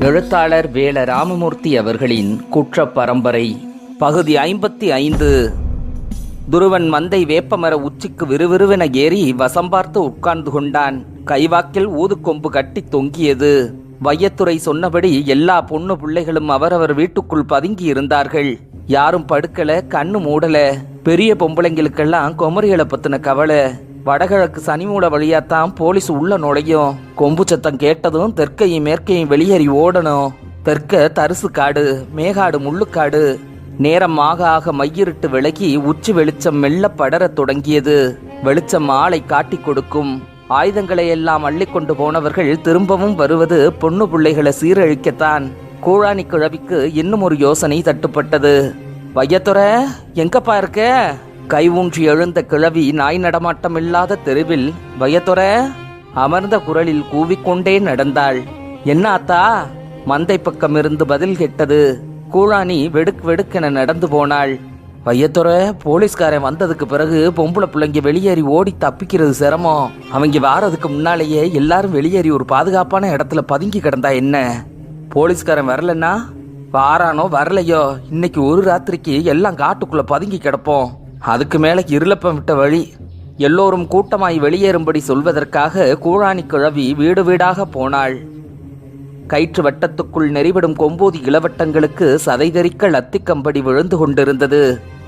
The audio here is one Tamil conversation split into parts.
எழுத்தாளர் வேல ராமமூர்த்தி அவர்களின் குற்ற பரம்பரை பகுதி 55. துருவன் மந்தை வேப்பமர உச்சிக்கு விறுவிறுவென ஏறி வசம்பார்த்து உட்கார்ந்து கொண்டான். கைவாக்கில் ஊதுக்கொம்பு கட்டி தொங்கியது. வையத்துறை சொன்னபடி எல்லா பொண்ணு பிள்ளைகளும் அவரவர் வீட்டுக்குள் பதுங்கி இருந்தார்கள். யாரும் படுக்கல, கண்ணு மூடல. பெரிய பொம்பளைங்களுக்கெல்லாம் குமரிகளை பத்தின கவலை. வடகிழக்கு சனிமூட வழியாத்தான் போலீஸ் உள்ள நுழையும். கொம்பு சத்தம் கேட்டதும் தெற்கையும் மேற்கையும் வெளியேறி ஓடணும். தெற்க தரிசு காடு, மேகாடு, முள்ளுக்காடு. நேரம் ஆக ஆக மையிருட்டு விலகி உச்சி வெளிச்சம் மெல்ல படரத் தொடங்கியது. வெளிச்சம் ஆளை காட்டி கொடுக்கும். ஆயுதங்களை எல்லாம் அள்ளி கொண்டு போனவர்கள் திரும்பவும் வருவது பொண்ணு பிள்ளைகளை சீரழிக்கத்தான். கூழானி கிழவிக்கு இன்னும் ஒரு யோசனை தட்டுப்பட்டது. வையத்துற, எங்கப்பா இருக்க? கை ஊன்றி எழுந்த கிழவி நாய் நடமாட்டம் இல்லாத தெருவில் வையத்துற அமர்ந்த குரலில் கூவிக்கொண்டே நடந்தாள். என்ன ஆத்தா? மந்தை பக்கம் இருந்து பதில் கேட்டது. கூழானி வெடுக்கு வெடுக்கென நடந்து போனாள். வையத்துற, போலீஸ்காரன் வந்ததுக்கு பிறகு பொம்பளை பிள்ளைங்க வெளியேறி ஓடி தப்பிக்கிறது சிரமம். அவங்க வாரதுக்கு முன்னாலேயே எல்லாரும் வெளியேறி ஒரு பாதுகாப்பான இடத்துல பதுங்கி கிடந்தா என்ன? போலீஸ்காரன் வரலன்னா? வாரானோ வரலையோ, இன்னைக்கு ஒரு ராத்திரிக்கு எல்லாம் காட்டுக்குள்ள பதுங்கி கிடப்போம். அதுக்கு மேல இருளப்பம் விட்ட வழி. எல்லோரும் கூட்டமாய் வெளியேறும்படி சொல்வதற்காக கூழானி கிழவி வீடு வீடாக போனாள். கயிற்று வட்டத்துக்குள் நெறிவிடும் கொம்பூதி இளவட்டங்களுக்கு சதைதறிக்க லத்திக்கம்படி விழுந்து கொண்டிருந்தது.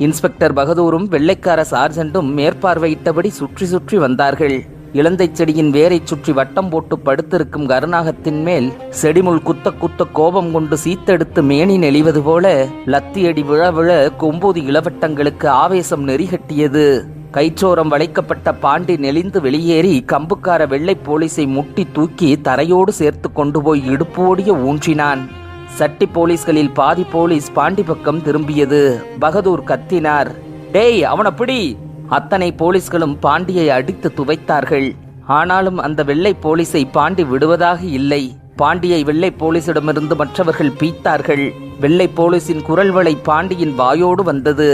இன்ஸ்பெக்டர் பகதூரும் வெள்ளைக்கார சார்ஜென்டும் மேற்பார்வையிட்டபடி சுற்றி சுற்றி வந்தார்கள். இலந்தை செடியின் வேரை சுற்றி வட்டம் போட்டு படுத்திருக்கும் கருநாகத்தின் மேல் செடிமுள் குத்த குத்த கோபம் கொண்டு சீத்தெடுத்து மேனி நெளிவது போல லத்தியடி விழ விழ கொம்பூதி இளவட்டங்களுக்கு ஆவேசம் நெறிகட்டியது. கயிற்றோரம் வளைக்கப்பட்ட பாண்டி நெளிந்து வெளியேறி கம்புக்கார வெள்ளை போலீஸை முட்டி தூக்கி தரையோடு சேர்த்து கொண்டு போய் இடுப்போடிய ஊன்றினான். சட்டி போலீஸ்களில் பாதி போலீஸ் பாண்டி பக்கம் திரும்பியது. பகதூர் கத்தினார், டேய் அவனை பிடி! அத்தனை போலீஸ்களும் பாண்டியை அடித்து துவைத்தார்கள். ஆனாலும் அந்த வெள்ளை போலீஸை பாண்டி விடுவதாக இல்லை. பாண்டியை வெள்ளை போலீசிடமிருந்து மற்றவர்கள் பீத்தார்கள். வெள்ளை போலீஸின் குரல்வளை பாண்டியின் வாயோடு வந்தது.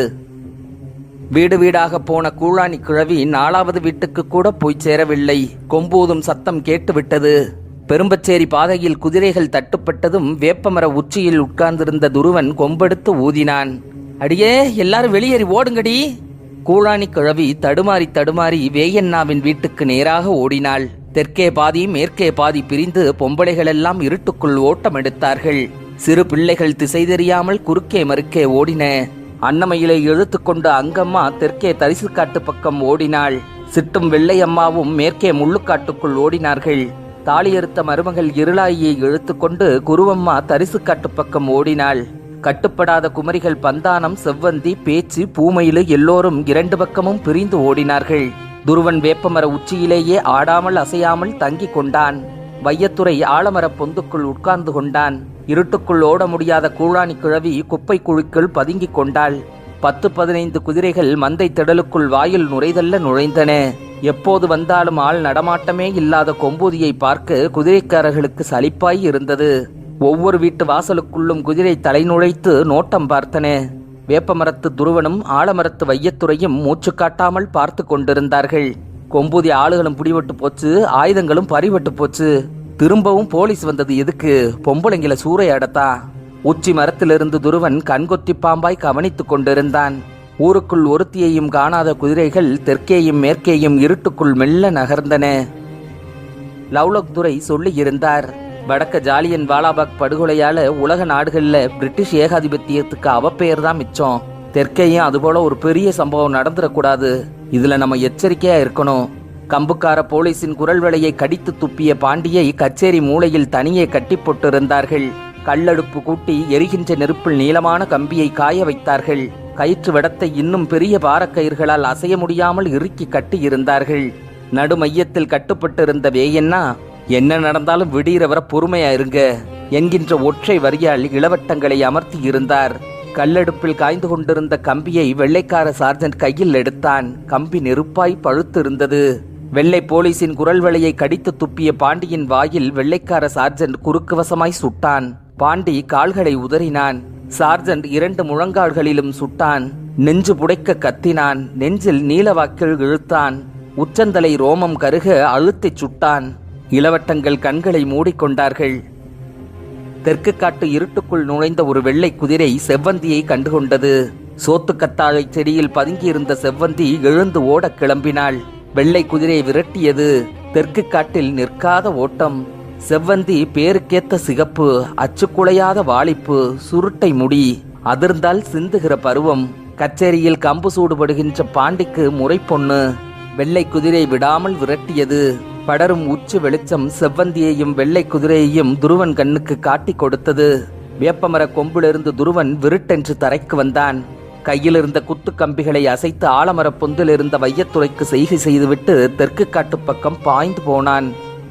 வீடு வீடாக போன கூழானி கிழவி 4வது வீட்டுக்கு கூட போய் சேரவில்லை. கொம்பூதும் சத்தம் கேட்டுவிட்டது. பெரும்பச்சேரி பாதையில் குதிரைகள் தட்டுப்பட்டதும் வேப்பமர உச்சியில் உட்கார்ந்திருந்த துருவன் கொம்பெடுத்து ஊதினான். அடியே, எல்லாரும் வெளியேறி ஓடுங்கடி! கூழானி கிழவி தடுமாறி தடுமாறி வேயண்ணாவின் வீட்டுக்கு நேராக ஓடினாள். தெற்கே பாதி மேற்கே பாதி பிரிந்து பொம்பளைகளெல்லாம் இருட்டுக்குள் ஓட்டம் எடுத்தார்கள். சிறு பிள்ளைகள் திசை தெரியாமல் குறுக்கே மறுக்கே ஓடின. அன்னமையிலே இழுத்து கொண்டு அங்கம்மா தெற்கே தரிசுக்காட்டு பக்கம் ஓடினாள். சிட்டும் வெள்ளையம்மாவும் மேற்கே முள்ளுக்காட்டுக்குள் ஓடினார்கள். தாலியறுத்த மருமகள் இருளாயியை இழுத்து கொண்டு குருவம்மா தரிசுக்காட்டு பக்கம் ஓடினாள். கட்டுப்படாத குமரிகள் பந்தானம், செவ்வந்தி, பேச்சு, பூமயிலு எல்லோரும் 2 பக்கமும் பிரிந்து ஓடினார்கள். துருவன் வேப்பமர உச்சியிலேயே ஆடாமல் அசையாமல் தங்கி கொண்டான். வையத்துறை ஆலமர பொந்துக்குள் உட்கார்ந்து கொண்டான். இருட்டுக்குள் ஓட முடியாத கூழானி கிழவி குப்பை குழிக்குள் பதுங்கி கொண்டாள். 10-15 குதிரைகள் மந்தை திடலுக்குள் வாயில் நுரைதல்ல நுழைந்தன. எப்போது வந்தாலும் ஆள் நடமாட்டமே இல்லாத கொம்பூதியை பார்க்க குதிரைக்காரர்களுக்கு சலிப்பாய் இருந்தது. ஒவ்வொரு வீட்டு வாசலுக்குள்ளும் குதிரை தலை நுழைத்து நோட்டம் பார்த்தன. வேப்பமரத்து துருவனும் ஆலமரத்து வையத்துறையும் மூச்சு காட்டாமல் பார்த்து கொண்டிருந்தார்கள். கொம்பூதி ஆளுகளும் பிடிபட்டு போச்சு, ஆயுதங்களும் பறிபட்டு போச்சு. திரும்பவும் போலீஸ் வந்தது எதுக்கு? பொம்பளைங்களை சூறையாடத்தா? உச்சி மரத்திலிருந்து துருவன் கண்கொத்தி பாம்பாய் கவனித்துக் கொண்டிருந்தான். ஊருக்குள் ஒருத்தியையும் காணாத குதிரைகள் தெற்கேயும் மேற்கேயும் இருட்டுக்குள் மெல்ல நகர்ந்தன. லவ்லோக் துரை சொல்லியிருந்தார், வடக்க ஜாலியன் வாலாபாக் படுகொலையால உலக நாடுகள்ல பிரிட்டிஷ் ஏகாதிபத்தியத்துக்கு அவப்பெயர் தான் மிச்சம். தெற்கையும் அதுபோல ஒரு பெரிய சம்பவம் நடந்துடக்கூடாது. இதுல நம்ம எச்சரிக்கையா இருக்கணும். கம்புக்கார போலீஸின் குரல் வளையை கடித்து துப்பிய பாண்டியை கச்சேரி மூலையில் தனியே கட்டி போட்டிருந்தார்கள். கல்லடுப்பு கூட்டி எரிகின்ற நெருப்பில் நீளமான கம்பியை காய வைத்தார்கள். கயிற்று வடத்தை இன்னும் பெரிய பாரக்கயிர்களால் அசைய முடியாமல் இறுக்கி கட்டி இருந்தார்கள். நடு மையத்தில் கட்டுப்பட்டிருந்த வேயண்ணா, என்ன நடந்தாலும் விடிகிற வர பொறுமையா இருங்க என்கின்ற ஒற்றை வரியால் இளவட்டங்களை அமர்த்தி இருந்தார். கல்லடுப்பில் காய்ந்து கொண்டிருந்த கம்பியை வெள்ளைக்கார சார்ஜென்ட் கையில் எடுத்தான். கம்பி நெருப்பாய் பழுத்து இருந்தது. வெள்ளை போலீஸின் குரல் வளையை கடித்து துப்பிய பாண்டியின் வாயில் வெள்ளைக்கார சார்ஜென்ட் குறுக்குவசமாய் சுட்டான். பாண்டி கால்களை உதறினான். சார்ஜென்ட் 2 முழங்கால்களிலும் சுட்டான். நெஞ்சு புடைக்க கத்தினான். நெஞ்சில் நீலவாக்கில் இழுத்தான். உச்சந்தலை ரோமம் கருக அழுத்திச் சுட்டான். இளவட்டங்கள் கண்களை மூடிக்கொண்டார்கள். தெற்கு காட்டு இருட்டுக்குள் நுழைந்த ஒரு வெள்ளை குதிரை செவ்வந்தியை கண்டுகொண்டது. சோத்துக்கத்தாழை செடியில் பதுங்கியிருந்த செவ்வந்தி எழுந்து ஓடக் கிளம்பினாள். வெள்ளை குதிரை விரட்டியது. தெற்கு காட்டில் நிற்காத ஓட்டம். செவ்வந்தி பேருக்கேத்த சிகப்பு, அச்சுக்குலையாத வாளிப்பு, சுருட்டை முடி, அதிர்ந்தால் சிந்துகிற பருவம். கச்சேரியில் கம்பு சூடுபடுகின்ற பாண்டிக்கு முறை பொண்ணு. வெள்ளை குதிரை விடாமல் விரட்டியது. படரும் உச்சி வெளிச்சம் செவ்வந்தியையும் வெள்ளை குதிரையையும் துருவன் கண்ணுக்கு காட்டி கொடுத்தது. வேப்பமர கொம்பிலிருந்து துருவன் விருட்டென்று தரைக்கு வந்தான். கையிலிருந்த குத்து கம்பிகளை அசைத்து ஆலமர பொந்தில் இருந்த வையத்துறைக்கு செய்கை செய்துவிட்டு தெற்கு காட்டு பக்கம் பாய்ந்து போனான்.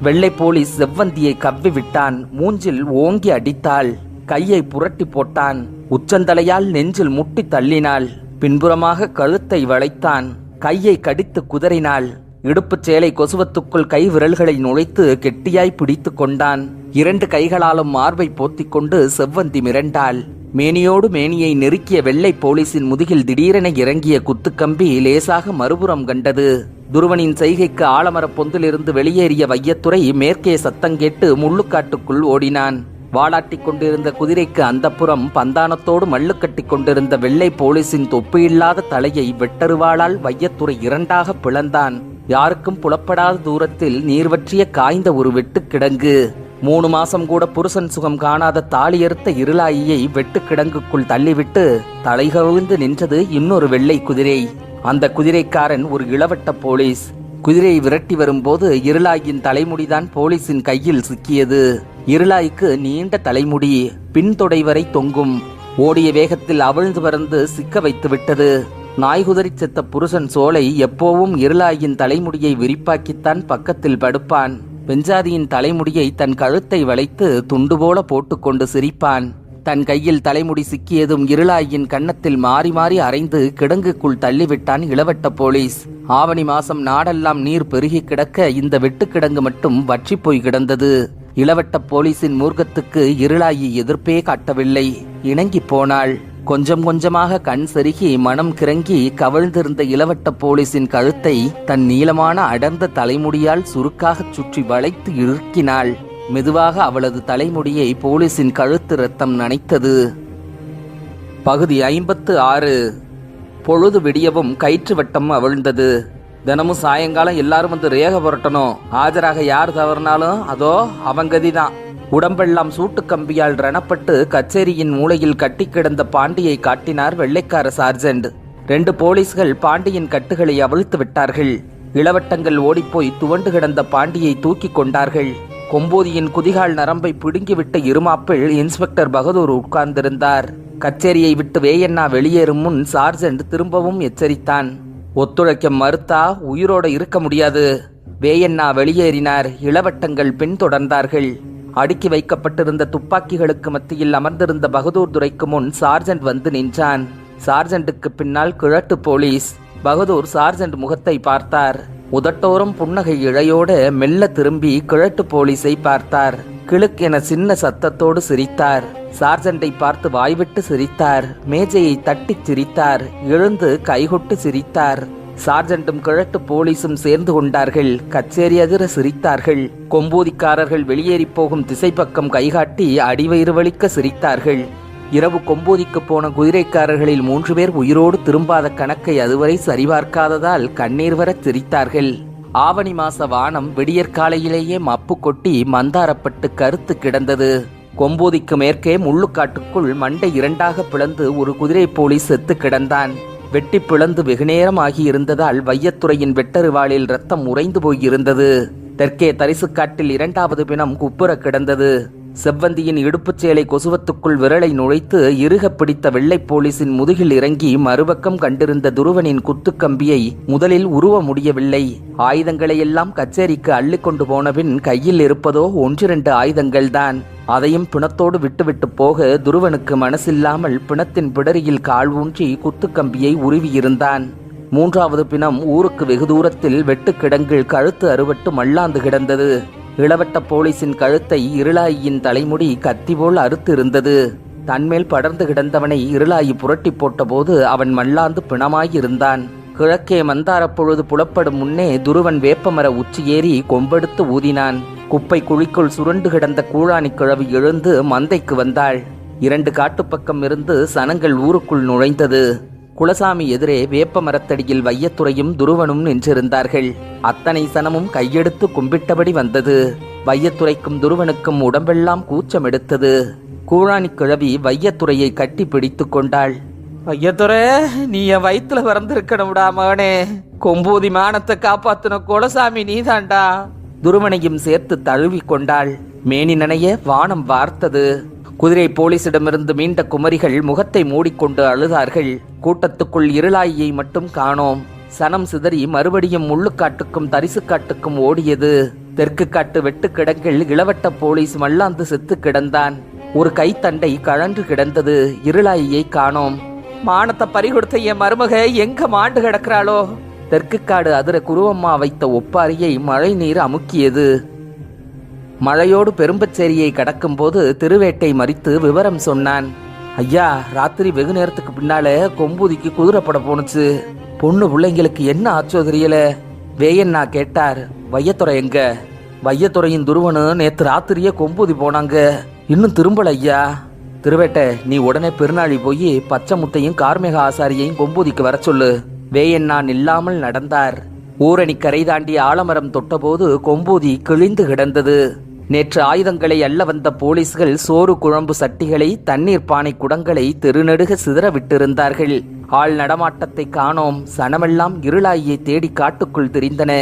வெள்ளை போலீஸ் செவ்வந்தியை கவ்வி விட்டான். மூஞ்சில் ஓங்கி அடித்தாள். கையை புரட்டி போட்டான். உச்சந்தலையால் நெஞ்சில் முட்டி தள்ளினாள். பின்புறமாக கழுத்தை வளைத்தான். கையை கடித்து குதறினாள். இடுப்புச் சேலை கொசுவத்துக்குள் கை விரல்களை நுழைத்து கெட்டியாய் பிடித்து கொண்டான். 2 கைகளாலும் மார்பை போத்திக் கொண்டு செவ்வந்தி மிரண்டாள். மேனியோடு மேனியை நெருக்கிய வெள்ளை போலீசின் முதுகில் திடீரென இறங்கிய குத்துக்கம்பி லேசாக மறுபுறம் கண்டது. துருவனின் செய்கைக்கு ஆலமர பொந்திலிருந்து வெளியேறிய வையத்துறை மேற்கே சத்தங்கேட்டு முள்ளுக்காட்டுக்குள் ஓடினான். வாளாட்டிக் கொண்டிருந்த குதிரைக்கு அந்தப்புறம் பந்தானத்தோடு மல்லு கட்டி கொண்டிருந்த வெள்ளை போலீசின் தொப்பியில்லாத தலையை வெட்டருவாளால் வையத்துறை 2ஆக பிளந்தான். யாருக்கும் புலப்படாத தூரத்தில் நீர்வற்றிய காய்ந்த ஒரு வெட்டுக்கிடங்கு. 3 மாசம் கூட புருஷன் சுகம் காணாத தாலியறுத்த இருளாயியை வெட்டுக்கிடங்குக்குள் தள்ளிவிட்டு தலைகவிழ்ந்து நின்றது இன்னொரு வெள்ளை குதிரை. அந்த குதிரைக்காரன் ஒரு இளவட்ட போலீஸ். குதிரையை விரட்டி வரும்போது இருளாயின் தலைமுடிதான் போலீஸின் கையில் சிக்கியது. இருளாய்க்கு நீண்ட தலைமுடி பின்தொடை வரை தொங்கும். ஓடிய வேகத்தில் அவிழ்ந்து பறந்து சிக்க வைத்து விட்டது. நாய்குதறி செத்த புருஷன் சோலை எப்போவும் இருளாயின் தலைமுடியை விரிப்பாக்கித்தான் பக்கத்தில் படுப்பான். பெஞ்சாதியின் தலைமுடியை தன் கழுத்தை வளைத்து துண்டு போல போட்டுக்கொண்டு சிரிப்பான். தன் கையில் தலைமுடி சிக்கியதும் இருளாயின் கன்னத்தில் மாறி மாறி அரைந்து கிடங்குக்குள் தள்ளிவிட்டான் இளவட்ட போலீஸ். ஆவணி மாசம் நாடெல்லாம் நீர் பெருகி கிடக்க இந்த வெட்டுக்கிடங்கு மட்டும் வற்றி போய் கிடந்தது. இளவட்ட போலீசின் மூர்க்கத்துக்கு இருளாயி எதிர்ப்பே காட்டவில்லை. இணங்கி போனாள். கொஞ்சம் கொஞ்சமாக கண் செருகி மனம் கிறங்கி கவிழ்ந்திருந்த இளவட்ட போலீசின் கழுத்தை தன் நீளமான அடர்ந்த தலைமுடியால் சுருக்காகச் சுற்றி வளைத்து இறுக்கினாள். மெதுவாக அவளது தலைமுடியை போலீசின் கழுத்து ரத்தம் நனைத்தது. பகுதி 56. பொழுது விடியவும் கயிற்று வட்டம் அவிழ்ந்தது. தினமும் சாயங்காலம் எல்லாரும் வந்து ரேக புரட்டணும். ஆஜராக யார் தவறினாலும் அதோ அவங்கதிதான். உடம்பெல்லாம் சூட்டு கம்பியால் ரணப்பட்டு கச்சேரியின் மூலையில் கட்டி கிடந்த பாண்டியை காட்டினார் வெள்ளைக்கார சார்ஜென்ட். 2 போலீஸ்கள் பாண்டியின் கட்டுகளை அவிழ்த்து விட்டார்கள். இளவட்டங்கள் ஓடிப்போய் துவண்டு கிடந்த பாண்டியை தூக்கி கொண்டார்கள். கொம்போதியின் குதிகால் நரம்பை பிடுங்கிவிட்ட இருமாப்பில் இன்ஸ்பெக்டர் பகதூர் உட்கார்ந்திருந்தார். கச்சேரியை விட்டு வேயண்ணா வெளியேறும் முன் சார்ஜென்ட் திரும்பவும் எச்சரித்தான். ஒத்துழைக்க மறுத்தா உயிரோட இருக்க முடியாது. வேயண்ணா வெளியேறினார். இளவட்டங்கள் பின்தொடர்ந்தார்கள். அடுக்கி வைக்கப்பட்டிருந்த துப்பாக்கிகளுக்கு மத்தியில் அமர்ந்திருந்த பகதூர் துரைக்கு முன் சார்ஜென்ட் வந்து நின்றான். சார்ஜென்ட்டுக்கு பின்னால் கிழட்டு போலீஸ். பகதூர் சார்ஜென்ட் முகத்தை பார்த்தார். உதட்டோரம் புன்னகை இழையோட மெல்ல திரும்பி கிழட்டு போலீஸை பார்த்தார். கிளுக்கென சின்ன சத்தத்தோடு சிரித்தார். சார்ஜென்ட்டை பார்த்து வாய்விட்டு சிரித்தார். மேஜையை தட்டி சிரித்தார். எழுந்து கைகொட்டு சிரித்தார். சார்ஜென்ட்டும் கிழட்டு போலீஸும் சேர்ந்து கொண்டார்கள். கச்சேரி அதிர சிரித்தார்கள். கொம்பூதிக்காரர்கள் வெளியேறி போகும் திசை பக்கம் கைகாட்டி அடிவயிறு வலிக்க சிரித்தார்கள். இரவு கொம்பூதிக்கு போன குதிரைக்காரர்களில் 3 பேர் உயிரோடு திரும்பாத கணக்கை அதுவரை சரிபார்க்காததால் கண்ணீர் வரச் சிரித்தார்கள். ஆவணி மாச வானம் விடியற்காலையிலேயே மப்பு கொட்டி மந்தாரப்பட்டு கருத்து கிடந்தது. கொம்பூதிக்கு மேற்கே முள்ளுக்காட்டுக்குள் மண்டை 2ஆக பிளந்து ஒரு குதிரை போலீஸ் செத்து கிடந்தான். வெட்டி பிளந்து வெகுநேரம் ஆகியிருந்ததால் வையத்துறையின் வெட்டருவாளில் ரத்தம் உறைந்து போயிருந்தது. தெற்கே தரிசுக்காட்டில் 2வது பிணம் குப்புற கிடந்தது. செவ்வந்தியின் இடுப்புச் சேலை கொசுவத்துக்குள் விரலை நுழைத்து இறுக பிடித்த வெள்ளை போலீசின் முதுகில் இறங்கி மறுபக்கம் கண்டிருந்த துருவனின் குத்துக்கம்பியை முதலில் உருவ முடியவில்லை. ஆயுதங்களை எல்லாம் கச்சேரிக்கு அள்ளிக்கொண்டு போனபின் கையில் இருப்பதோ 1-2 ஆயுதங்கள்தான். அதையும் பிணத்தோடு விட்டுவிட்டு போக துருவனுக்கு மனசில்லாமல் பிணத்தின் பிடரியில் கால் ஊன்றி குத்துக்கம்பியை உருவியிருந்தான். 3வது பிணம் ஊருக்கு வெகு தூரத்தில் வெட்டுக்கிடங்கில் கழுத்து அறுபட்டு மல்லாந்து கிடந்தது. இளவட்ட போலீசின் கழுத்தை இருளாயின் தலைமுடி கத்தி போல் அறுத்து இருந்தது. தன்மேல் படர்ந்து கிடந்தவனை இருளாயி புரட்டி போட்டபோது அவன் மல்லாந்து பிணமாயிருந்தான். கிழக்கே மந்தார பொழுது புலப்படும் முன்னே துருவன் வேப்பமர உச்சி ஏறி கொம்பெடுத்து ஊதினான். குப்பை குழிக்குள் சுருண்டு கிடந்த கூழாணி கிழவி எழுந்து மந்தைக்கு வந்தாள். 2 காட்டுப்பக்கம் இருந்து சனங்கள் ஊருக்குள் நுழைந்தது. குலசாமி எதிரே வேப்ப மரத்தடியில் வையத்துறையும் துருவனும் நின்றிருந்தார்கள். அத்தனை சனமும் கையெடுத்து கும்பிட்டபடி வந்தது. வையத்துறைக்கும் துருவனுக்கும் உடம்பெல்லாம் கூச்சம் எடுத்தது. கூழாணி கிழவி வையத்துறையை கட்டி பிடித்து கொண்டாள். வையத்துறை, நீ என் வயிற்றுல பிறந்திருக்கணும்டா மகனே. கொம்பூதி மானத்தை காப்பாத்தின குலசாமி நீதாண்டா. துருவனையும் சேர்த்து தழுவி கொண்டாள். மேனி நனைய வானம் வார்த்தது. குதிரை போலீசிடமிருந்து மீண்ட குமரிகள் முகத்தை மூடிக்கொண்டு அழுதார்கள். கூட்டத்துக்குள் இருளாயை மட்டும் காணோம். சனம் சிதறி மறுபடியும் முள்ளுக்காட்டுக்கும் தரிசுக்காட்டுக்கும் ஓடியது. தெற்கு காட்டு வெட்டுக்கிடங்கில் இளவட்ட போலீஸ் மல்லாந்து செத்து கிடந்தான். ஒரு கைத்தண்டை கழன்று கிடந்தது. இருளாயை காணோம். மானத்தை பறிகொடுத்த என் மருமக எங்க மாண்டு கிடக்கிறாளோ? தெற்கு காடு அதிர குருவம்மா வைத்த ஒப்பாரியை மழை நீர் அமுக்கியது. மழையோடு பெரும்பச்சேரியை கடக்கும் போது திருவேட்டை மறித்து விவரம் சொன்னான். ஐயா, ராத்திரி வெகு நேரத்துக்கு பின்னால கொம்பூதிக்கு குதிரைப்பட போனுச்சு. பொண்ணு பிள்ளைங்களுக்கு என்ன ஆச்சோ தெரியல. வேயண்ணா கேட்டார். வையத்துறை எங்க? வையத்துறையின் துருவனு நேத்து ராத்திரியே கொம்பூதி போனாங்க, இன்னும் திரும்பல ஐயா. திருவேட்டை, நீ உடனே பெருநாளி போய் பச்சை முத்தையும் கார்மேக ஆசாரியையும் கொம்பூதிக்கு வர சொல்லு. வேயண்ணா நில்லாமல் நடந்தார். ஊரணி கரை தாண்டி ஆலமரம் தொட்டபோது கொம்பூதி கிழிந்து கிடந்தது. நேற்று ஆயுதங்களை அள்ள வந்த போலீஸ்கள் சோறு குழம்பு சட்டிகளை தண்ணீர் பானை குடங்களை தெருநெடுக சிதற விட்டிருந்தார்கள். ஆள் நடமாட்டத்தை காணோம். சனமெல்லாம் இருளாயை தேடி காட்டுக்குள் திரிந்தன.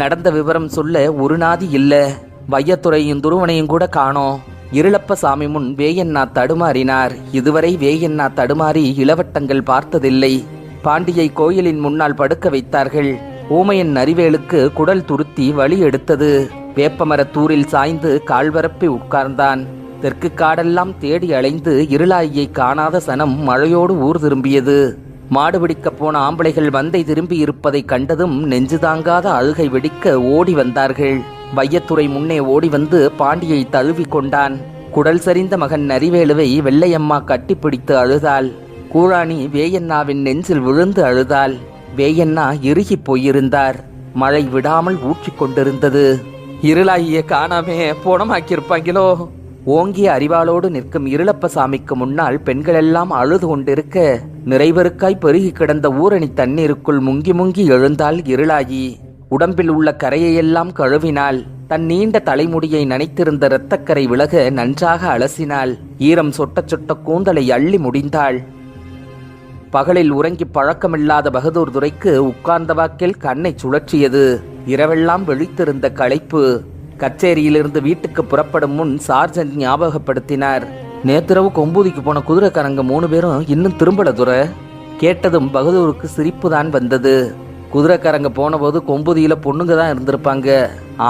நடந்த விவரம் சொல்ல ஒரு நாதி இல்ல. வையத்துறையும் துருவனையும் கூட காணோம். இருளப்பசாமி முன் வேயண்ணா தடுமாறினார். இதுவரை வேயண்ணா தடுமாறி இளவட்டங்கள் பார்த்ததில்லை. பாண்டியை கோயிலின் முன்னால் படுக்க வைத்தார்கள். ஊமையன் நரிவேலுக்கு குடல் துருத்தி வழி எடுத்தது. வேப்பமரத்தூரில் சாய்ந்து கால்வரப்பி உட்கார்ந்தான். தெற்கு காடெல்லாம் தேடி அலைந்து இருளாயை காணாத சனம் மழையோடு ஊர் திரும்பியது. மாடு பிடிக்கப் போன ஆம்பளைகள் வந்தை திரும்பி இருப்பதை கண்டதும் நெஞ்சு தாங்காத அழுகை வெடிக்க ஓடி வந்தார்கள். வையத்துறை முன்னே ஓடி வந்து பாண்டியை தழுவி கொண்டான். குடல் சரிந்த மகன் நரிவேலுவை வெள்ளையம்மா கட்டிப்பிடித்து அழுதாள். கூழாணி வேயண்ணாவின் நெஞ்சில் விழுந்து அழுதாள். வேயண்ணா இறுகி போயிருந்தார். மழை விடாமல் ஊற்றிக் கொண்டிருந்தது. இருளாயிய காணாமே போனமாக்கியிருப்பாங்களோ? ஓங்கிய அறிவாளோடு நிற்கும் இருளப்பசாமிக்கு முன்னால் பெண்களெல்லாம் அழுது கொண்டிருக்க நிறைவருக்காய் பெருகி கிடந்த ஊரணி தண்ணீருக்குள் முங்கி முங்கி எழுந்தாள் இருளாயி. உடம்பில் உள்ள கரையையெல்லாம் கழுவினாள். தன் நீண்ட தலைமுடியை நனைத்திருந்த இரத்தக்கரை விலக நன்றாக அலசினாள். ஈரம் சொட்ட சொட்ட கூந்தலை அள்ளி முடிந்தாள். பகலில் உறங்கி பழக்கமில்லாத பகதூர் துரைக்கு உட்கார்ந்த வாக்கில் கண்ணை சுழற்றியது. இரவெல்லாம் விழித்திருந்த களைப்பு. கச்சேரியிலிருந்து வீட்டுக்கு புறப்படும் முன் சார்ஜென்ட் ஞாபகப்படுத்தினார். நேத்திரவு கொம்பூதிக்கு போன குதிரைக்காரங்க 3 பேரும் இன்னும் திரும்பல துரை. கேட்டதும் பகதூருக்கு சிரிப்பு தான் வந்தது. குதிரைக்காரங்க போன போது கொம்பூதியில பொண்ணுங்க தான் இருந்திருப்பாங்க.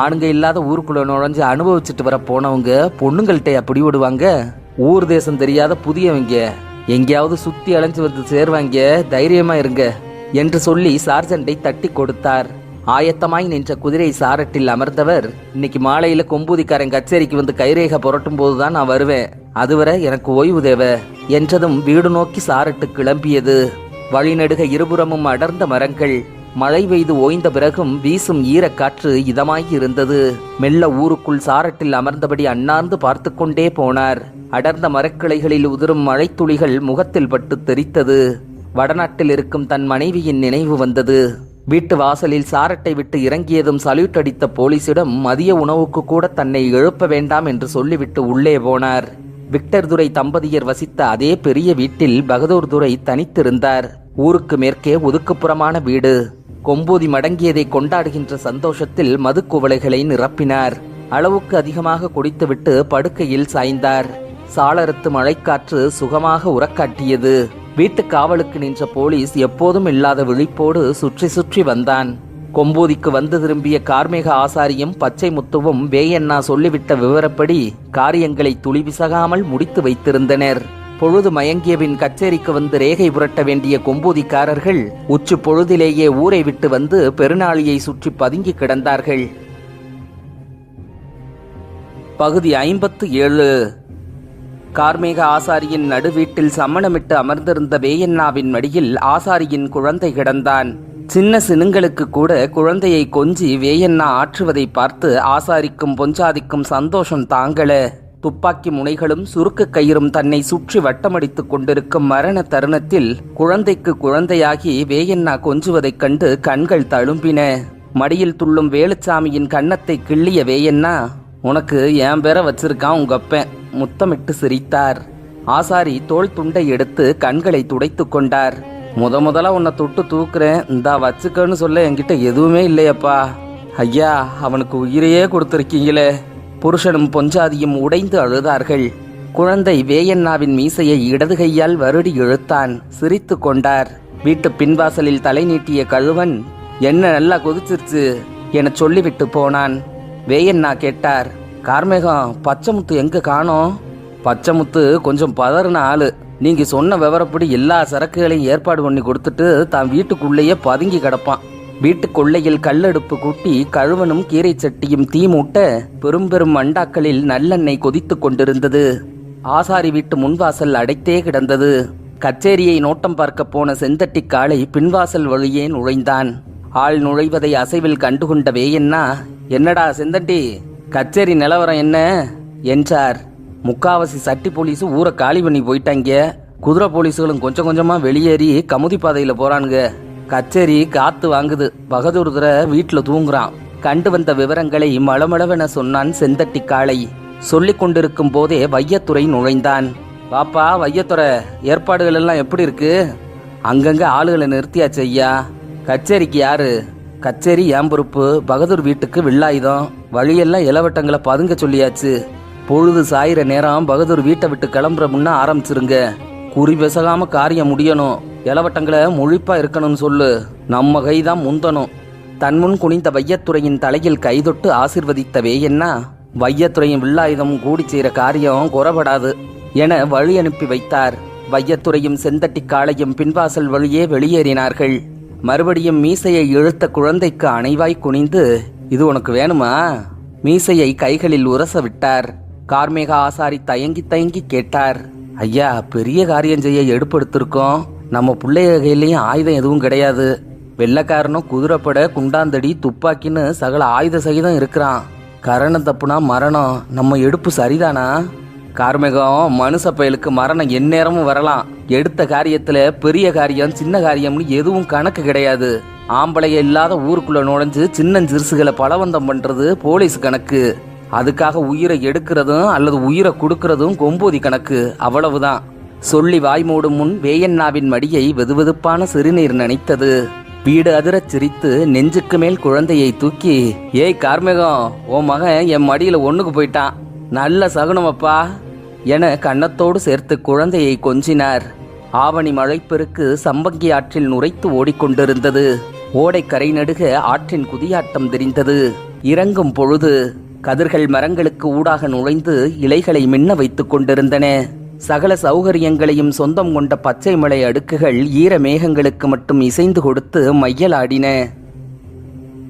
ஆணுங்க இல்லாத ஊருக்குள்ள நுழைஞ்சு அனுபவிச்சுட்டு வர போனவங்க பொண்ணுங்கள்கிட்ட அப்படி விடுவாங்க? ஊர் தேசம் தெரியாத புதியவங்க எங்கேயாவது சுத்தி அலைஞ்சு வந்து சேர்வாங்க, தைரியமா இருங்க என்று சொல்லி சார்ஜென்டை தட்டி கொடுத்தார். ஆயத்தமாய் நின்ற குதிரை சாரட்டில் அமர்ந்தவர், இன்னைக்கு மாலையில கொம்பூதிக்காரன் கச்சேரிக்கு வந்து கைரேகை புரட்டும் போதுதான் நான் வருவேன், அதுவரை எனக்கு ஓய்வு தேவை என்றதும் வீடு நோக்கி சாரட்டு கிளம்பியது. வழிநெடுக இருபுறமும் அடர்ந்த மரங்கள். மழை பெய்து ஓய்ந்த பிறகும் வீசும் ஈரக்காற்று இதமாய் இருந்தது. மெல்ல ஊருக்குள் சாரட்டில் அமர்ந்தபடி அண்ணாந்து பார்த்து கொண்டே போனார். அடர்ந்த மரக்கிளைகளில் உதிரும் மழைத்துளிகள் முகத்தில் பட்டு தெரித்தது. வடநாட்டில் இருக்கும் தன் மனைவியின் நினைவு வந்தது. வீட்டு வாசலில் சாரட்டை விட்டு இறங்கியதும் சல்யூட் அடித்த போலீசிடம் மதிய உணவுக்கு கூட தன்னை எழுப்ப வேண்டாம் என்று சொல்லிவிட்டு உள்ளே போனார். விக்டர் துரை தம்பதியர் வசித்த அதே பெரிய வீட்டில் பகதூர் துரை தனித்திருந்தார். ஊருக்கு மேற்கே ஒதுக்குப்புறமான வீடு. கொம்பூதி மடங்கியதை கொண்டாடுகின்ற சந்தோஷத்தில் மது குவளைகளை நிரப்பினார். அளவுக்கு அதிகமாக குடித்துவிட்டு படுக்கையில் சாய்ந்தார். சாளரத்து மழைக்காற்று சுகமாக உறக்காட்டியது. வீட்டு காவலுக்கு நின்ற போலீஸ் எப்போதும் இல்லாத விழிப்போடு சுற்றி சுற்றி வந்தான். கொம்பூதிக்கு வந்து திரும்பிய கார்மேக ஆசாரியும் பச்சை முத்துவும் வேயண்ணா சொல்லிவிட்ட விவரப்படி காரியங்களை துளிபிசகாமல் முடித்து வைத்திருந்தனர். பொழுது மயங்கியபின் கச்சேரிக்கு வந்து ரேகை புரட்ட வேண்டிய கொம்பூதிக்காரர்கள் உச்சு பொழுதிலேயே ஊரை விட்டு வந்து பெருநாளியை சுற்றி பதுங்கி கிடந்தார்கள். பகுதி 57. கார்மேக ஆசாரியின் நடுவீட்டில் சம்மணமிட்டு அமர்ந்திருந்த வேயண்ணாவின் மடியில் ஆசாரியின் குழந்தை கிடந்தான். சின்ன சினுங்களுக்கு கூட குழந்தையை கொஞ்சி வேயண்ணா ஆற்றுவதை பார்த்து ஆசாரிக்கும் பொஞ்சாதிக்கும் சந்தோஷம் தாங்கள. துப்பாக்கி முனைகளும் சுருக்கு கயிறும் தன்னை சுற்றி வட்டமடித்துக் கொண்டிருக்கும் மரண தருணத்தில் குழந்தைக்கு குழந்தையாகி வேயண்ணா கொஞ்சுவதைக் கண்டு கண்கள் தழும்பின. மடியில் துள்ளும் வேலுச்சாமியின் கன்னத்தை கிள்ளிய வேயண்ணா, உனக்கு என் பேர வச்சிருக்கான் உங்க அப்பன், முத்தமிட்டு சிரித்தார். ஆசாரி தோள் துண்டை எடுத்து கண்களை துடைத்து கொண்டார். முதலா உன்னை தொட்டு தூக்குறேன், இந்தா வச்சுக்கன்னு சொல்ல என்கிட்ட எதுவுமே இல்லையப்பா. ஐயா, அவனுக்கு உயிரையே கொடுத்துருக்கீங்களே. புருஷனும் பொஞ்சாதியும் உடைந்து அழுதார்கள். குழந்தை வேயண்ணாவின் மீசையை இடது கையால் வருடி இழுத்தான். சிரித்து கொண்டார். வீட்டு பின்வாசலில் தலை நீட்டிய கழுவன், என்ன நல்லா கொதிச்சிருச்சு என சொல்லிவிட்டு போனான். வேயண்ணா கேட்டார், கார்மேகம், பச்சைமுத்து எங்க காணோம்? பச்சைமுத்து கொஞ்சம் பதறின ஆளு. நீங்க சொன்ன விவரப்படி எல்லா சரக்குகளையும் ஏற்பாடு பண்ணி கொடுத்துட்டு தான் வீட்டுக்குள்ளேயே பதுங்கி கிடப்பான். வீட்டு கொள்ளையில் கல்லடுப்பு கூட்டி கழுவனும் கீரை சட்டியும் தீ மூட்ட பெரும் பெரும் அண்டாக்களில் நல்லெண்ணெய் கொதித்து கொண்டிருந்தது. ஆசாரி வீட்டு முன்வாசல் அடைத்தே கிடந்தது. கச்சேரியை நோட்டம் பார்க்க போன செந்தட்டி காளை பின்வாசல் வழியே நுழைந்தான். ஆள் நுழைவதை அசைவில் கண்டுகொண்ட வேயண்ணா, என்னடா செந்தட்டி, கச்சேரி நிலவரம் என்ன என்றார். முக்காவாசி சட்டி போலீஸ் ஊரை காலி பண்ணி போயிட்டாங்க. குதிரை போலீஸுகளும் கொஞ்சம் கொஞ்சமா வெளியேறி கமுதி பாதையில போறானுங்க. கச்சேரி காத்து வாங்குது. பகதூர்துரை வீட்டுல தூங்குறான். கண்டு வந்த விவரங்களை மளமளவென சொன்னான் செந்தட்டி காளை. சொல்லிக் கொண்டிருக்கும் போதே வையத்துறை நுழைந்தான். பாப்பா வையத்துறை, ஏற்பாடுகள் எல்லாம் எப்படி இருக்கு? அங்கங்க ஆளுகளை நிறுத்தியாச்சு ஐயா. கச்சேரிக்கு யாரு? கச்சேரி ஏன் பொறுப்பு. பகதூர் வீட்டுக்கு வில்லாயுதம். வழியெல்லாம் இளவட்டங்களை பதுங்க சொல்லியாச்சு. பொழுது சாயிர நேரம் பகதூர் வீட்டை விட்டு கிளம்புற முன்ன ஆரம்பிச்சிருங்க. குறி பெசகாம காரியம் முடியணும். இளவட்டங்களை முழிப்பா இருக்கணும்னு சொல்லு. நம்ம கைதான் முந்தணும். தன்முன் குனிந்த வையத்துறையின் தலையில் கைதொட்டு ஆசிர்வதித்த வேயண்ணா, வையத்துறையின் வில்லாயுதம் கூடி செய்கிற காரியம் குறப்படாது என வழி அனுப்பி வைத்தார். வையத்துறையும் செந்தட்டி காளையும் பின்வாசல் வழியே வெளியேறினார்கள். மறுபடியும் மீசையை இழுத்த குழந்தைக்கு அணைவாய் குனிந்து, இது உனக்கு வேணுமா? மீசையை கைகளில் உரச விட்டார். கார்மேக ஆசாரி தயங்கி தயங்கி கேட்டார், ஐயா, பெரிய காரியம் செய்ய எடுப்படுத்திருக்கோம். நம்ம பிள்ளைய கையிலையும் ஆயுதம் எதுவும் கிடையாது. வெள்ளக்காரனும் குதிரைப்பட, குண்டாந்தடி, துப்பாக்கின்னு சகல ஆயுத சகிதம் இருக்கிறான். கரணம் தப்புனா மரணம். நம்ம எடுப்பு சரிதானா? கார்மேகம், மனுஷ பயலுக்கு மரணம் எந்நேரமும் வரலாம். எடுத்த காரியத்துல பெரிய காரியம் சின்ன காரியம்னு எதுவும் கணக்கு கிடையாது. ஆம்பளைய இல்லாத ஊருக்குள்ள நுழைஞ்சு சின்னஞ்சிறுசுகளை பலவந்தம் பண்றது போலீஸ் கணக்கு. அதுக்காக உயிரை எடுக்கிறதும் அல்லது உயிரை கொடுக்கறதும் கொம்போதி கணக்கு. அவ்வளவுதான். சொல்லி வாய் மூடும் முன் வேயண்ணாவின் மடியை வெதுவெதுப்பான சிறுநீர் நனைத்தது. வீடு அதிரச் சிரித்து நெஞ்சுக்கு மேல் குழந்தையை தூக்கி, ஏய் கார்மேகம், உன் மகன் என் மடியில ஒண்ணுக்கு போயிட்டான், நல்ல சகுனமப்பா என கன்னத்தோடு சேர்த்து குழந்தையை கொஞ்சினார். ஆவணி மழைப்பெருக்கு சம்பங்கி ஆற்றில் நுரைத்து ஓடிக்கொண்டிருந்தது. ஓடைக்கரை நடுக ஆற்றின் குதியாட்டம் தெரிந்தது. இறங்கும் பொழுது கதிர்கள் மரங்களுக்கு ஊடாக நுழைந்து இலைகளை மின்ன வைத்துக் கொண்டிருந்தன. சகல சௌகரியங்களையும் சொந்தம் கொண்ட பச்சை மலை அடுக்குகள் ஈர மேகங்களுக்கு மட்டும் இசைந்து கொடுத்து மையலாடின.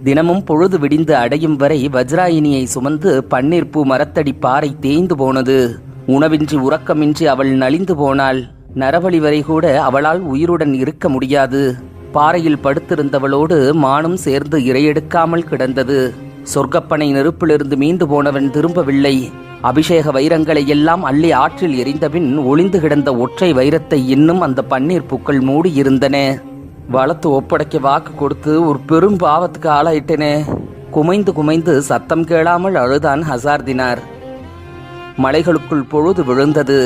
தினமும் பொழுது விடிந்து அடையும் வரை வஜ்ராயினியை சுமந்து பன்னீர்பூ மரத்தடி பாறை தேய்ந்து போனது. உணவின்றி உறக்கமின்றி அவள் நலிந்து போனாள். நரவழி வரை கூட அவளால் உயிருடன் இருக்க முடியாது. பாறையில் படுத்திருந்தவளோடு மானும் சேர்ந்து இரையெடுக்காமல் கிடந்தது. சொர்க்கப்பனை நெருப்பிலிருந்து மீண்டு போனவன் திரும்பவில்லை. அபிஷேக வைரங்களை எல்லாம் அள்ளி ஆற்றில் எரிந்தபின் ஒளிந்து கிடந்த ஒற்றை வைரத்தை இன்னும் அந்த பன்னீர் பூக்கள் மூடி இருந்தன. வளர்த்து ஒப்படைக்க வாக்கு கொடுத்து ஒரு பெரும் பாவத்துக்கு ஆளாயிட்டனே. குமைந்து குமைந்து சத்தம் கேளாமல் அழுதான் ஹசார்தினார். மலைகளுக்குள் பொழுது விழுந்தது.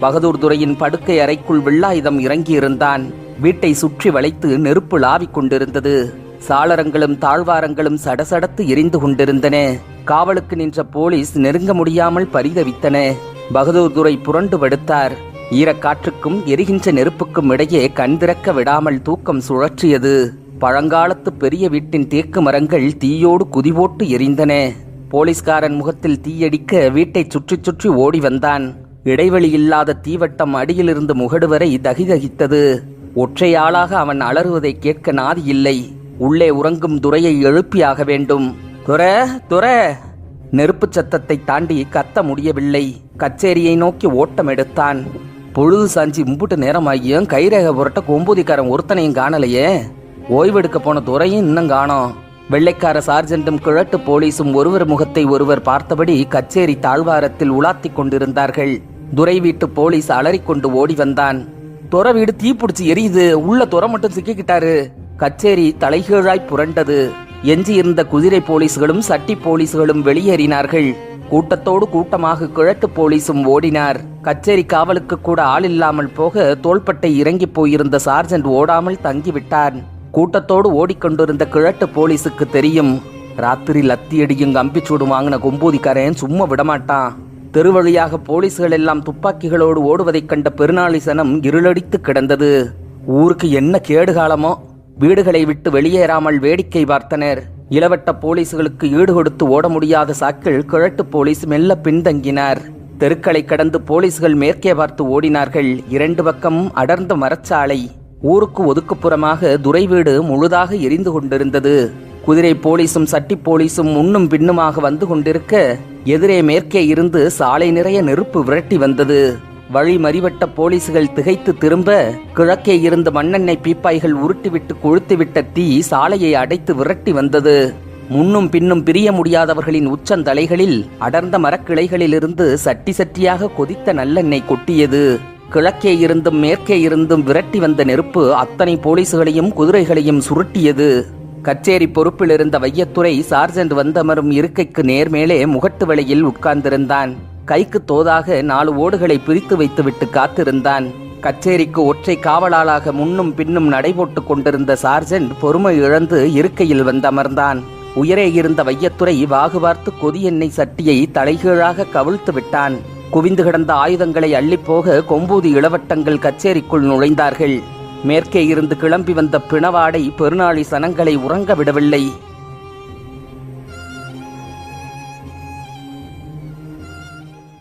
பகதூர் துரையின் படுக்கை அறைக்குள் வில்லாயுதம் இறங்கியிருந்தான். வீட்டை சுற்றி வளைத்து நெருப்பு லாவிக் கொண்டிருந்தது. சாளரங்களும் தாழ்வாரங்களும் சடசடத்து எரிந்து கொண்டிருந்தன. காவலுக்கு நின்ற போலீஸ் நெருங்க முடியாமல் பரிதவித்தன. பகதூர் துரை புரண்டு படுத்தார். ஈரக்காற்றுக்கும் எரிகின்ற நெருப்புக்கும் இடையே கண் திறக்க விடாமல் தூக்கம் சுழற்றியது. பழங்காலத்து பெரிய வீட்டின் தேக்கு மரங்கள் தீயோடு குதிபோட்டு எரிந்தன. போலீஸ்காரன் முகத்தில் தீயடிக்க வீட்டை சுற்றி சுற்றி ஓடி வந்தான். இடைவெளி இல்லாத தீவட்டம் அடியிலிருந்து முகடு வரை தகிதகித்தது. ஒற்றையாளாக அவன் அலறுவதை கேட்க நாதி இல்லை. உள்ளே உறங்கும் துரையை எழுப்பியாக வேண்டும். துரை, துரை! நெருப்பு சத்தத்தை தாண்டி கத்த முடியவில்லை. கச்சேரியை நோக்கி ஓட்டம் எடுத்தான். பொழுது சாஞ்சி மும்புட்டு நேரமாகியும் கைரேக புரட்ட கொம்பூதிக்காரன் ஒருத்தனையும் காணலையே. ஓய்வெடுக்க போன துரையும் இன்னும் காணோம். வெள்ளைக்கார சார்ஜென்டும் கிழட்டு போலீஸும் ஒருவர் முகத்தை ஒருவர் பார்த்தபடி கச்சேரி தாழ்வாரத்தில் உலாத்திக் கொண்டிருந்தார்கள். துரை வீட்டு போலீஸ் அலறிக்கொண்டு ஓடி வந்தான். துரை வீடு தீப்பிடிச்சு எரியுது, உள்ள துரை மட்டும் சிக்கிக்கிட்டாரு. கச்சேரி தலைகீழாய் புரண்டது. எஞ்சி இருந்த குதிரை போலீஸ்களும் சட்டி போலீஸ்களும் வெளியேறினார்கள். கூட்டத்தோடு கூட்டமாக கிழட்டு போலீஸும் ஓடினார். கச்சேரி காவலுக்கு கூட ஆள் இல்லாமல் போக தோள்பட்டை இறங்கி போயிருந்த சார்ஜென்ட் ஓடாமல் தங்கிவிட்டான். கூட்டத்தோடு ஓடிக்கொண்டிருந்த கிழட்டு போலீஸுக்கு தெரியும், ராத்திரி லத்தியடியும் கம்பிச்சூடு வாங்கின கொம்பூதிக்காரன் சும்மா விடமாட்டான். தெருவழியாக போலீஸ்கள் எல்லாம் துப்பாக்கிகளோடு ஓடுவதைக் கண்ட பெருநாளிசனம் இருளடித்து கிடந்தது. ஊருக்கு என்ன கேடுகாலமோ! வீடுகளை விட்டு வெளியேறாமல் வேடிக்கை பார்த்தனர். இளவட்ட போலீஸ்களுக்கு ஈடு கொடுத்து ஓட முடியாத சாக்கில் கிழட்டு போலீஸ் மெல்ல பின்தங்கினார். தெருக்களை கடந்து போலீஸ்கள் மேற்கே பார்த்து ஓடினார்கள். இரண்டு பக்கம் அடர்ந்த மரச்சாலை. ஊருக்கு ஒதுக்குப்புறமாக துரை வீடு முழுதாக எரிந்து கொண்டிருந்தது. குதிரை போலீஸும் சட்டி போலீஸும் முன்னும் பின்னுமாக வந்து கொண்டிருக்க, எதிரே மேற்கே இருந்து சாலை நிறைய நெருப்பு விரட்டி வந்தது. வழி மறிவட்ட போலீஸ்கள் திகைத்து திரும்ப, கிழக்கே இருந்த மண்ணெண்ணெய் பீப்பாய்கள் உருட்டிவிட்டு கொளுத்திவிட்ட தீ சாலையை அடைத்து விரட்டி வந்தது. முன்னும் பின்னும் பிரிய முடியாதவர்களின் உச்சந்தலைகளில் அடர்ந்த மரக்கிளைகளிலிருந்து சட்டி சட்டியாக கொதித்த நல்லெண்ணெய் கொட்டியது. கிழக்கே இருந்தும் மேற்கே இருந்தும் விரட்டி வந்த நெருப்பு அத்தனை போலீசுகளையும் குதிரைகளையும் சுருட்டியது. கச்சேரி பொறுப்பில் இருந்த வையத்துறை சார்ஜென்ட் வந்தமரும் இருக்கைக்கு நேர்மேலே முகட்டு வலையில் உட்கார்ந்திருந்தான். கைக்கு தோதாக 4 ஓடுகளை பிரித்து வைத்துவிட்டு காத்திருந்தான். கச்சேரிக்கு ஒற்றை காவலாளாக முன்னும் பின்னும் நடைபோட்டு கொண்டிருந்த சார்ஜென்ட் பொறுமை இழந்து இருக்கையில் வந்தமர்ந்தான். உயரே இருந்த வையத்துறை வாகு பார்த்து கொதி எண்ணெய் சட்டியை தலைகீழாக கவிழ்த்து விட்டான். குவிந்து கிடந்த ஆயுதங்களை அள்ளிப்போக கொம்பூதி இளவட்டங்கள் கச்சேரிக்குள் நுழைந்தார்கள். மேற்கே இருந்து கிளம்பி வந்த பிணவாடை பெருநாளி சனங்களை உறங்க விடவில்லை.